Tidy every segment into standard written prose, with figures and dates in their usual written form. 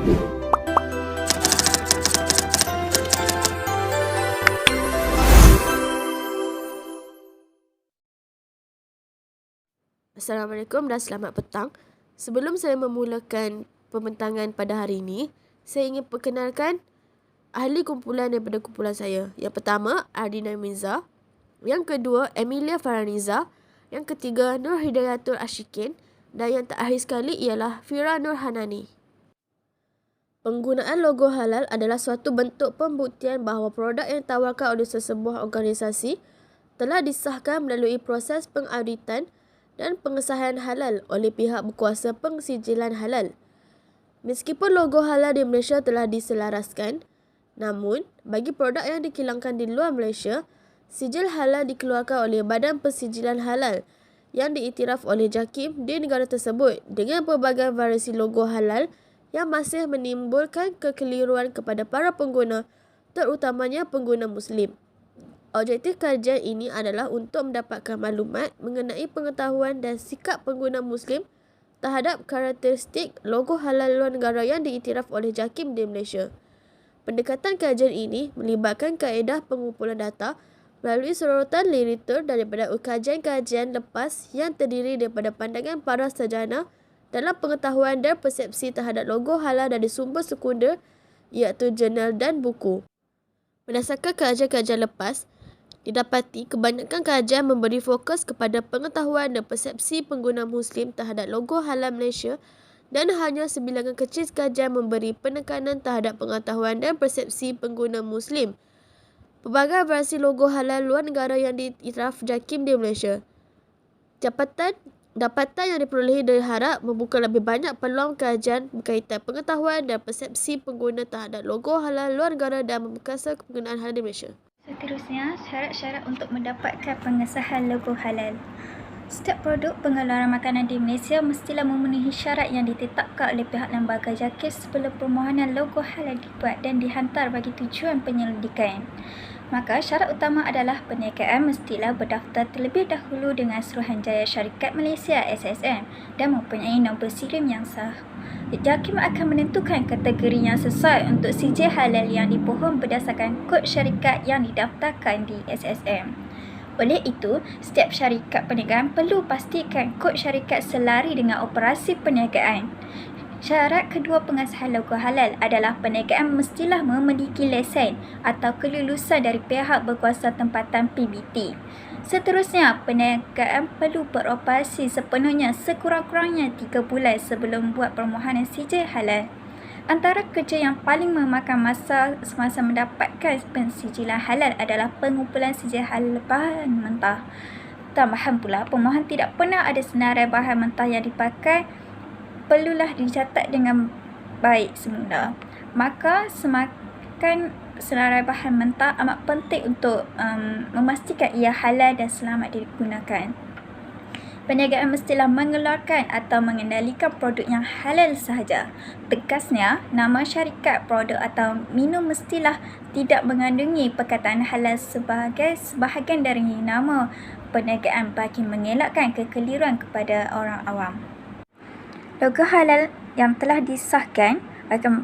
Assalamualaikum dan selamat petang. Sebelum saya memulakan pembentangan pada hari ini, saya ingin perkenalkan ahli kumpulan daripada kumpulan saya. Yang pertama, Ardina Mirza. Yang kedua, Emilia Farhaniza. Yang ketiga, Nur Hidayatul Ashikin. Dan yang terakhir sekali ialah Fira Nur Hanani. Penggunaan logo halal adalah suatu bentuk pembuktian bahawa produk yang ditawarkan oleh sesebuah organisasi telah disahkan melalui proses pengauditan dan pengesahan halal oleh pihak berkuasa pensijilan halal. Meskipun logo halal di Malaysia telah diselaraskan, namun bagi produk yang dikilangkan di luar Malaysia, sijil halal dikeluarkan oleh Badan Pensijilan Halal yang diiktiraf oleh JAKIM di negara tersebut dengan pelbagai variasi logo halal yang masih menimbulkan kekeliruan kepada para pengguna, terutamanya pengguna Muslim. Objektif kajian ini adalah untuk mendapatkan maklumat mengenai pengetahuan dan sikap pengguna Muslim terhadap karakteristik logo halal luar negara yang diiktiraf oleh JAKIM di Malaysia. Pendekatan kajian ini melibatkan kaedah pengumpulan data melalui sorotan literatur daripada kajian-kajian lepas yang terdiri daripada pandangan para sarjana dalam pengetahuan dan persepsi terhadap logo halal dari sumber sekunder iaitu jurnal dan buku. Berdasarkan kajian-kajian lepas, didapati kebanyakan kajian memberi fokus kepada pengetahuan dan persepsi pengguna Muslim terhadap logo halal Malaysia dan hanya sebilangan kecil kajian memberi penekanan terhadap pengetahuan dan persepsi pengguna Muslim. Pelbagai variasi logo halal luar negara yang diiktiraf JAKIM di Malaysia. Dapatan yang diperolehi diharap membuka lebih banyak peluang kajian berkaitan pengetahuan dan persepsi pengguna terhadap logo halal luar negara dan membuka penggunaan halal di Malaysia. Seterusnya, syarat-syarat untuk mendapatkan pengesahan logo halal. Setiap produk pengeluaran makanan di Malaysia mestilah memenuhi syarat yang ditetapkan oleh pihak lembaga JAKIM sebelum permohonan logo halal dibuat dan dihantar bagi tujuan penyelidikan. Maka syarat utama adalah perniagaan mestilah berdaftar terlebih dahulu dengan Suruhanjaya Syarikat Malaysia SSM dan mempunyai nombor sirim yang sah. JAKIM akan menentukan kategori yang sesuai untuk sijil halal yang dipohon berdasarkan kod syarikat yang didaftarkan di SSM. Oleh itu, setiap syarikat perniagaan perlu pastikan kod syarikat selari dengan operasi perniagaan. Syarat kedua pengesahan logo halal adalah perniagaan mestilah memiliki lesen atau kelulusan dari pihak berkuasa tempatan PBT. Seterusnya, perniagaan perlu beroperasi sepenuhnya sekurang-kurangnya 3 bulan sebelum buat permohonan sijil halal. Antara kerja yang paling memakan masa semasa mendapatkan pensijilan halal adalah pengumpulan sijil halal bahan mentah. Tambahan pula, pemohon tidak pernah ada senarai bahan mentah yang dipakai perlulah dicatat dengan baik semula. Maka semakan senarai bahan mentah amat penting untuk memastikan ia halal dan selamat digunakan. Perniagaan mestilah mengeluarkan atau mengendalikan produk yang halal sahaja. Tegasnya, nama syarikat, produk atau minum mestilah tidak mengandungi perkataan halal sebagai sebahagian dari nama perniagaan bagi mengelakkan kekeliruan kepada orang awam. Logo halal yang telah disahkan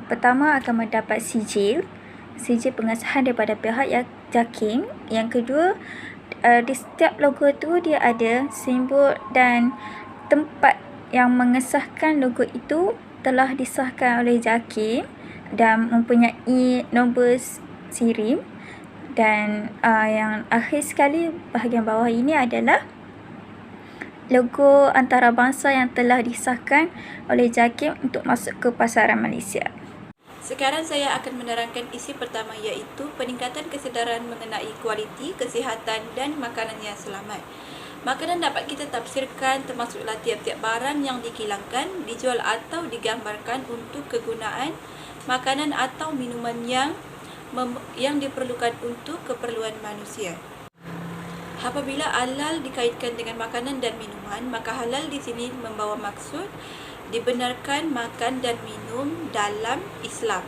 pertama akan mendapat sijil pengesahan daripada pihak JAKIM. Yang kedua, di setiap logo itu dia ada simbol dan tempat yang mengesahkan logo itu telah disahkan oleh JAKIM dan mempunyai nombor sirim. Dan yang akhir sekali, bahagian bawah ini adalah logo antarabangsa yang telah disahkan oleh JAKIM untuk masuk ke pasaran Malaysia. Sekarang saya akan menerangkan isi pertama iaitu peningkatan kesedaran mengenai kualiti, kesihatan dan makanan yang selamat. Makanan dapat kita tafsirkan termasuklah tiap-tiap barang yang dikilangkan, dijual atau digambarkan untuk kegunaan makanan atau minuman yang diperlukan untuk keperluan manusia. Apabila halal dikaitkan dengan makanan dan minuman, maka halal di sini membawa maksud dibenarkan makan dan minum dalam Islam.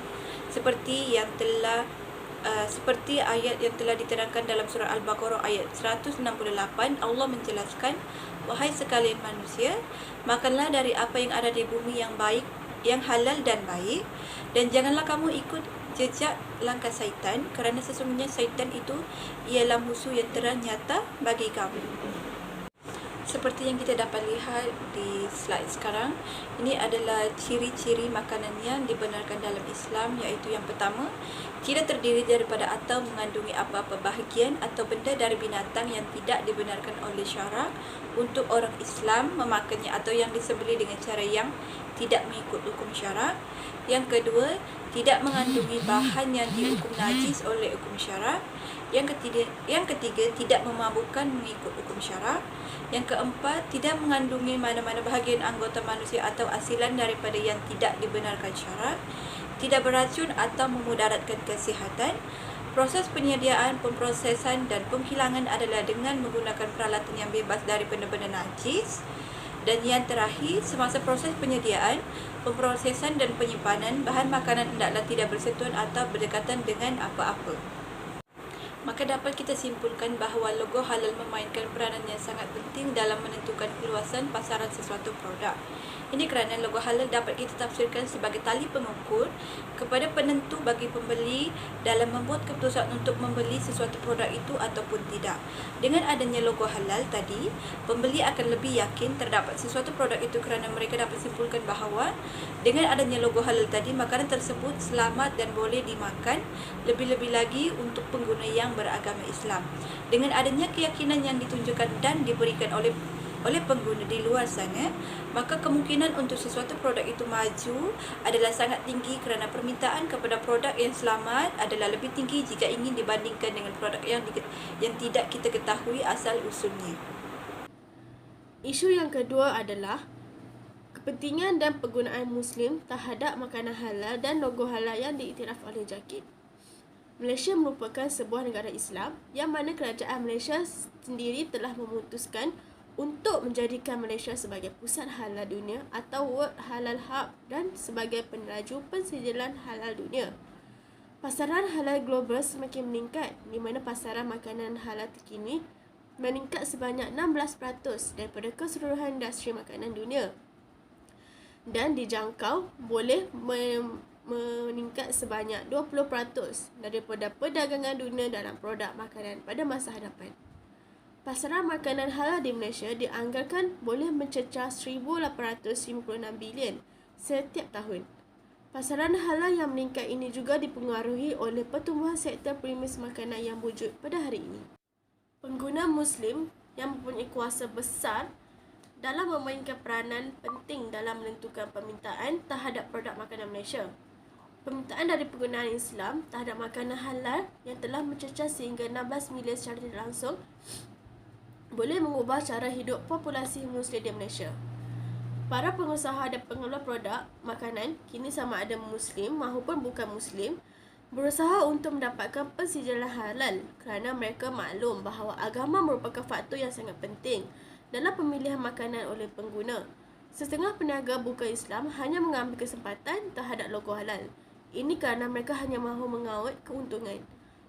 Seperti ayat yang telah diterangkan dalam surah Al-Baqarah ayat 168, Allah menjelaskan, "Wahai sekalian manusia, makanlah dari apa yang ada di bumi yang baik yang halal dan baik, dan janganlah kamu ikut jejak langkah syaitan, kerana sesungguhnya syaitan itu ialah musuh yang terang nyata bagi kamu. Seperti yang kita dapat lihat di slide sekarang, ini adalah ciri-ciri makanan yang dibenarkan dalam Islam, iaitu yang pertama, tidak terdiri daripada atau mengandungi apa-apa bahagian atau benda dari binatang yang tidak dibenarkan oleh syarak untuk orang Islam memakannya atau yang disembelih dengan cara yang tidak mengikut hukum syarak. Yang kedua, tidak mengandungi bahan yang dihukum najis oleh hukum syarak. Yang ketiga, tidak memabukkan mengikut hukum syarak. Yang keempat, tidak mengandungi mana-mana bahagian anggota manusia atau asilan daripada yang tidak dibenarkan syarak. Tidak beracun atau memudaratkan kesihatan. Proses penyediaan, pemprosesan dan penghilangan adalah dengan menggunakan peralatan yang bebas dari benda-benda najis. Dan yang terakhir, semasa proses penyediaan, pemprosesan dan penyimpanan, bahan makanan hendaklah tidak bersentuhan atau berdekatan dengan apa-apa. Maka dapat kita simpulkan bahawa logo halal memainkan peranan yang sangat penting dalam menentukan keluasan pasaran sesuatu produk. Ini kerana logo halal dapat kita tafsirkan sebagai tali pengukur kepada penentu bagi pembeli dalam membuat keputusan untuk membeli sesuatu produk itu ataupun tidak. Dengan adanya logo halal tadi, pembeli akan lebih yakin terdapat sesuatu produk itu kerana mereka dapat simpulkan bahawa dengan adanya logo halal tadi, makanan tersebut selamat dan boleh dimakan, lebih-lebih lagi untuk pengguna yang beragama Islam. Dengan adanya keyakinan yang ditunjukkan dan diberikan oleh pengguna di luar sana, maka kemungkinan untuk sesuatu produk itu maju adalah sangat tinggi kerana permintaan kepada produk yang selamat adalah lebih tinggi jika ingin dibandingkan dengan produk yang tidak kita ketahui asal usulnya. Isu yang kedua adalah kepentingan dan penggunaan Muslim terhadap makanan halal dan logo halal yang diiktiraf oleh JAKIT. Malaysia merupakan sebuah negara Islam yang mana kerajaan Malaysia sendiri telah memutuskan untuk menjadikan Malaysia sebagai pusat halal dunia atau World Halal Hub dan sebagai peneraju pensijilan halal dunia. Pasaran halal global semakin meningkat, di mana pasaran makanan halal terkini meningkat sebanyak 16% daripada keseluruhan industri makanan dunia, dan dijangkau boleh meningkat sebanyak 20% daripada perdagangan dunia dalam produk makanan pada masa hadapan. Pasaran makanan halal di Malaysia dianggarkan boleh mencecah 1,856 bilion setiap tahun. Pasaran halal yang meningkat ini juga dipengaruhi oleh pertumbuhan sektor premis makanan yang wujud pada hari ini. Pengguna Muslim yang mempunyai kuasa besar dalam memainkan peranan penting dalam menentukan permintaan terhadap produk makanan Malaysia. Permintaan dari penggunaan Islam terhadap makanan halal yang telah mencecah sehingga 16 milion secara tidak langsung boleh mengubah cara hidup populasi Muslim di Malaysia. Para pengusaha dan pengeluar produk makanan, kini sama ada Muslim maupun bukan Muslim, berusaha untuk mendapatkan pensijilan halal kerana mereka maklum bahawa agama merupakan faktor yang sangat penting dalam pemilihan makanan oleh pengguna. Setengah peniaga bukan Islam hanya mengambil kesempatan terhadap logo halal. Ini kerana mereka hanya mahu mengaut keuntungan.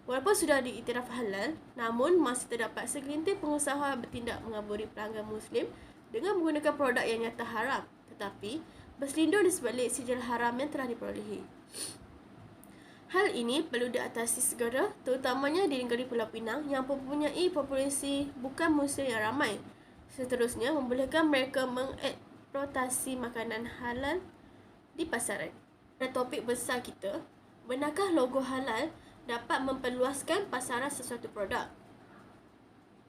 Walaupun sudah diiktiraf halal, namun masih terdapat segelintir pengusaha bertindak mengaburi pelanggan Muslim dengan menggunakan produk yang nyata haram, tetapi berselindung di sebalik sijil haram yang telah diperolehi. Hal ini perlu diatasi segera, terutamanya di negeri Pulau Pinang yang mempunyai populasi bukan Muslim yang ramai. Seterusnya, membolehkan mereka mengeksploitasi makanan halal di pasaran. Pada topik besar kita, benarkah logo halal dapat memperluaskan pasaran sesuatu produk?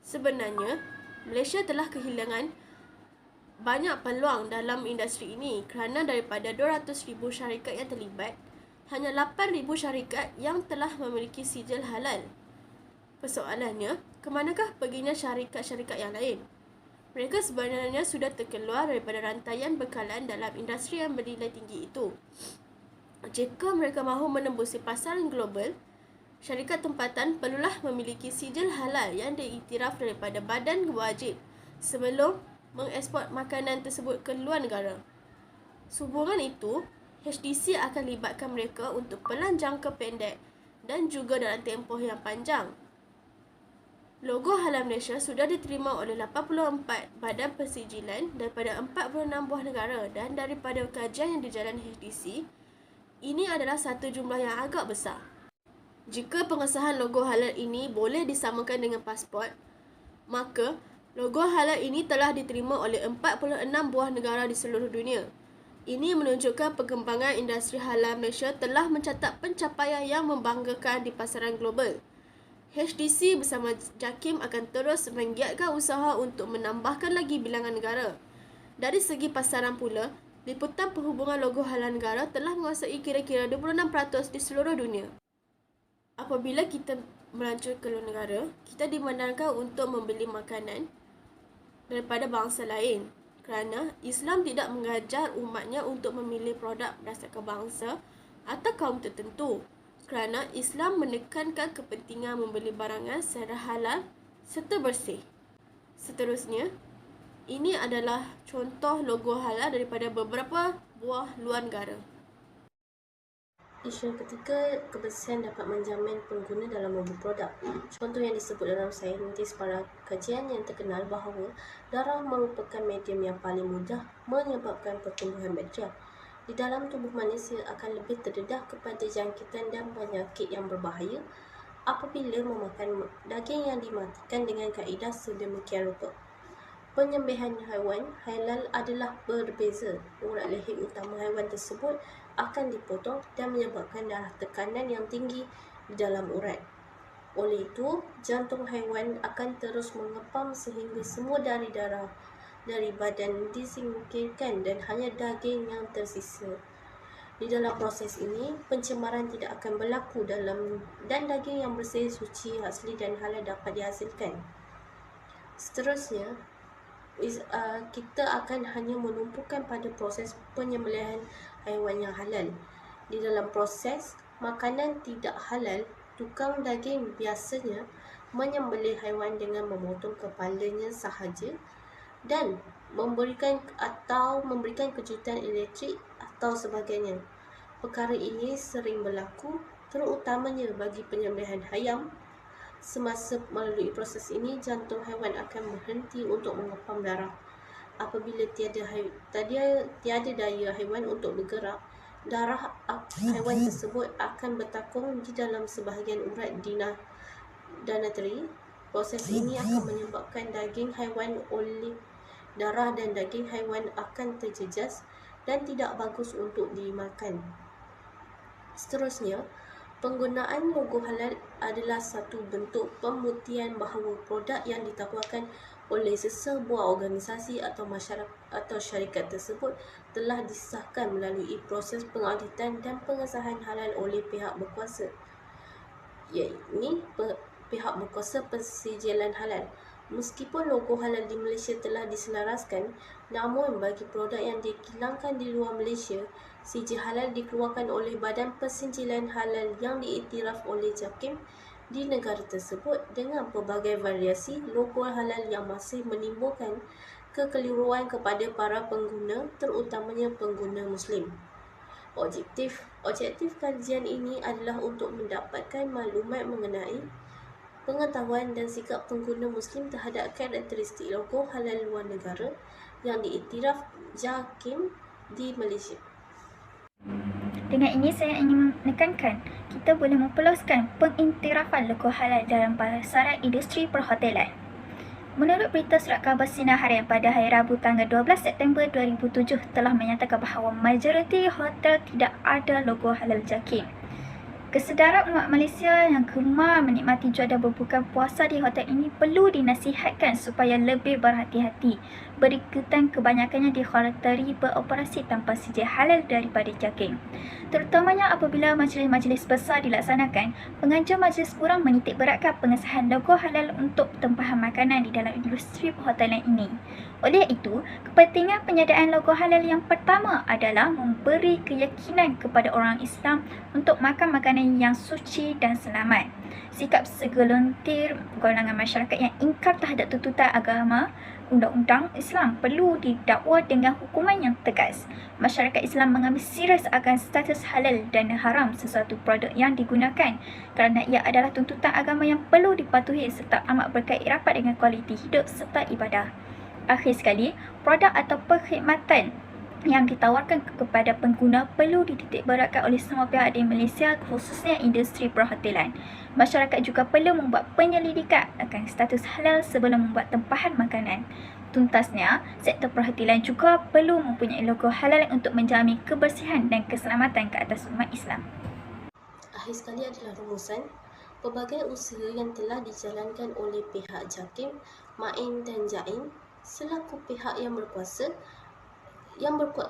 Sebenarnya, Malaysia telah kehilangan banyak peluang dalam industri ini kerana daripada 200,000 syarikat yang terlibat, hanya 8,000 syarikat yang telah memiliki sijil halal. Persoalannya, kemanakah perginya syarikat-syarikat yang lain? Mereka sebenarnya sudah terkeluar daripada rantaian bekalan dalam industri yang bernilai tinggi itu. Jika mereka mahu menembusi pasaran global, syarikat tempatan perlulah memiliki sijil halal yang diiktiraf daripada badan wajib sebelum mengeksport makanan tersebut ke luar negara. Sehubungan itu, HDC akan libatkan mereka untuk pelan jangka pendek dan juga dalam tempoh yang panjang. Logo halal Malaysia sudah diterima oleh 84 badan persijilan daripada 46 buah negara, dan daripada kajian yang dijalani HDC, ini adalah satu jumlah yang agak besar. Jika pengesahan logo halal ini boleh disamakan dengan pasport, maka logo halal ini telah diterima oleh 46 buah negara di seluruh dunia. Ini menunjukkan perkembangan industri halal Malaysia telah mencatat pencapaian yang membanggakan di pasaran global. HDC bersama JAKIM akan terus menggiatkan usaha untuk menambahkan lagi bilangan negara. Dari segi pasaran pula, liputan perhubungan logo halal negara telah menguasai kira-kira 26% di seluruh dunia. Apabila kita melancur ke luar negara, kita dimandangkan untuk membeli makanan daripada bangsa lain, kerana Islam tidak mengajar umatnya untuk memilih produk berdasarkan bangsa atau kaum tertentu, kerana Islam menekankan kepentingan membeli barangan secara halal serta bersih. Seterusnya, ini adalah contoh logo halal daripada beberapa buah luar negara. Isu ketiga, kebersihan dapat menjamin pengguna dalam membeli produk. Contoh yang disebut dalam saintis para kajian yang terkenal bahawa darah merupakan medium yang paling mudah menyebabkan pertumbuhan bakteria di dalam tubuh manusia akan lebih terdedah kepada jangkitan dan penyakit yang berbahaya apabila memakan daging yang dimatikan dengan kaedah sedemikian rupa. Penyembelihan haiwan halal adalah berbeza. Urat leher utama haiwan tersebut akan dipotong dan menyebabkan darah tekanan yang tinggi di dalam urat. Oleh itu, jantung haiwan akan terus mengepam sehingga semua darah dari badan disingkirkan dan hanya daging yang tersisa. Di dalam proses ini, pencemaran tidak akan berlaku dan daging yang bersih, suci, asli dan halal dapat dihasilkan. Seterusnya, kita akan hanya menumpukan pada proses penyembelihan haiwan yang halal. Di dalam proses makanan tidak halal, tukang daging biasanya menyembelih haiwan dengan memotong kepalanya sahaja dan memberikan kejutan elektrik atau sebagainya. Perkara ini sering berlaku terutamanya bagi penyembelihan ayam. Semasa melalui proses ini, jantung haiwan akan berhenti untuk mengepam darah. Apabila tiada daya haiwan untuk bergerak, darah haiwan tersebut akan bertakung di dalam sebahagian urat danateri. Proses ini akan menyebabkan daging haiwan oleh darah dan daging haiwan akan terjejas dan tidak bagus untuk dimakan. Seterusnya, penggunaan logo halal adalah satu bentuk pembuktian bahawa produk yang ditawarkan oleh sesebuah organisasi atau masyarakat atau syarikat tersebut telah disahkan melalui proses pengauditan dan pengesahan halal oleh pihak berkuasa, iaitu pihak berkuasa persijilan halal. Meskipun logo halal di Malaysia telah diselaraskan, namun bagi produk yang dikilangkan di luar Malaysia, sijil halal dikeluarkan oleh Badan Persijilan Halal yang diiktiraf oleh JAKIM di negara tersebut dengan pelbagai variasi logo halal yang masih menimbulkan kekeliruan kepada para pengguna, terutamanya pengguna Muslim. Objektif kajian ini adalah untuk mendapatkan maklumat mengenai pengetahuan dan sikap pengguna Muslim terhadap karakteristik logo halal luar negara yang diiktiraf JAKIM di Malaysia. Dengan ini saya ingin menekankan kita boleh memperluaskan pengiktirafan logo halal dalam pasaran industri perhotelan. Menurut berita Surat Khabar Sinar Harian pada hari Rabu tanggal 12 September 2007 telah menyatakan bahawa majoriti hotel tidak ada logo halal JAKIM. Kesedaran umat Malaysia yang gemar menikmati juadah berbuka puasa di hotel ini perlu dinasihatkan supaya lebih berhati-hati berikutan kebanyakannya dikhawatirkan beroperasi tanpa sijil halal daripada JAKIM. Terutamanya apabila majlis-majlis besar dilaksanakan, pengajar majlis kurang menitik beratkan pengesahan logo halal untuk tempahan makanan di dalam industri perhotelan ini. Oleh itu, kepentingan penyediaan logo halal yang pertama adalah memberi keyakinan kepada orang Islam untuk makan makanan yang suci dan selamat. Sikap segelintir golongan masyarakat yang ingkar terhadap tuntutan agama undang-undang Islam perlu didakwa dengan hukuman yang tegas. Masyarakat Islam mengambil serius akan status halal dan haram sesuatu produk yang digunakan kerana ia adalah tuntutan agama yang perlu dipatuhi serta amat berkait rapat dengan kualiti hidup serta ibadah. Akhir sekali, produk atau perkhidmatan yang ditawarkan kepada pengguna perlu dititikberatkan oleh semua pihak di Malaysia, khususnya industri perhotelan. Masyarakat juga perlu membuat penyelidikan akan status halal sebelum membuat tempahan makanan. Tuntasnya, sektor perhotelan juga perlu mempunyai logo halal untuk menjamin kebersihan dan keselamatan ke atas umat Islam. Akhir sekali adalah rumusan. Pelbagai usaha yang telah dijalankan oleh pihak JAKIM, MAIN dan JAIM selaku pihak yang berkuat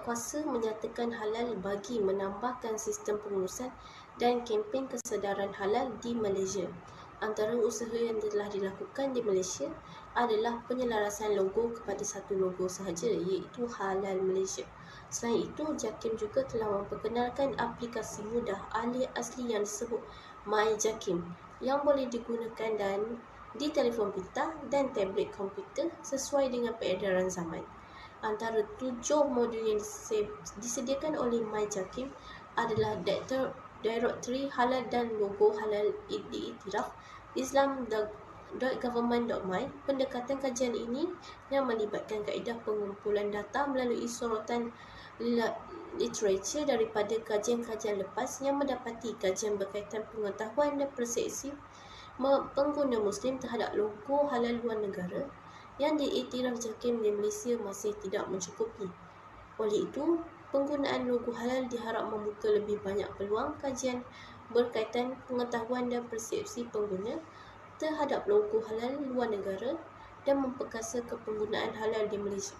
kuasa menyatakan halal bagi menambahkan sistem pengurusan dan kempen kesedaran halal di Malaysia. Antara usaha yang telah dilakukan di Malaysia adalah penyelarasan logo kepada satu logo sahaja, iaitu Halal Malaysia. Selain itu, JAKIM juga telah memperkenalkan aplikasi mudah alih asli yang disebut MyJAKIM yang boleh digunakan di telefon pintar dan tablet komputer sesuai dengan peredaran zaman. Antara 7 modul yang disediakan oleh MyJAKIM adalah Directory Halal dan logo halal diiktiraf, Islam.government.my. Pendekatan kajian ini yang melibatkan kaedah pengumpulan data melalui sorotan literature daripada kajian-kajian lepas yang mendapati kajian berkaitan pengetahuan dan persepsi pengguna Muslim terhadap logo halal luar negara yang diiktiraf JAKIM di Malaysia masih tidak mencukupi. Oleh itu, penggunaan logo halal diharap membuka lebih banyak peluang kajian berkaitan pengetahuan dan persepsi pengguna terhadap logo halal luar negara dan memperkasa kepenggunaan halal di Malaysia.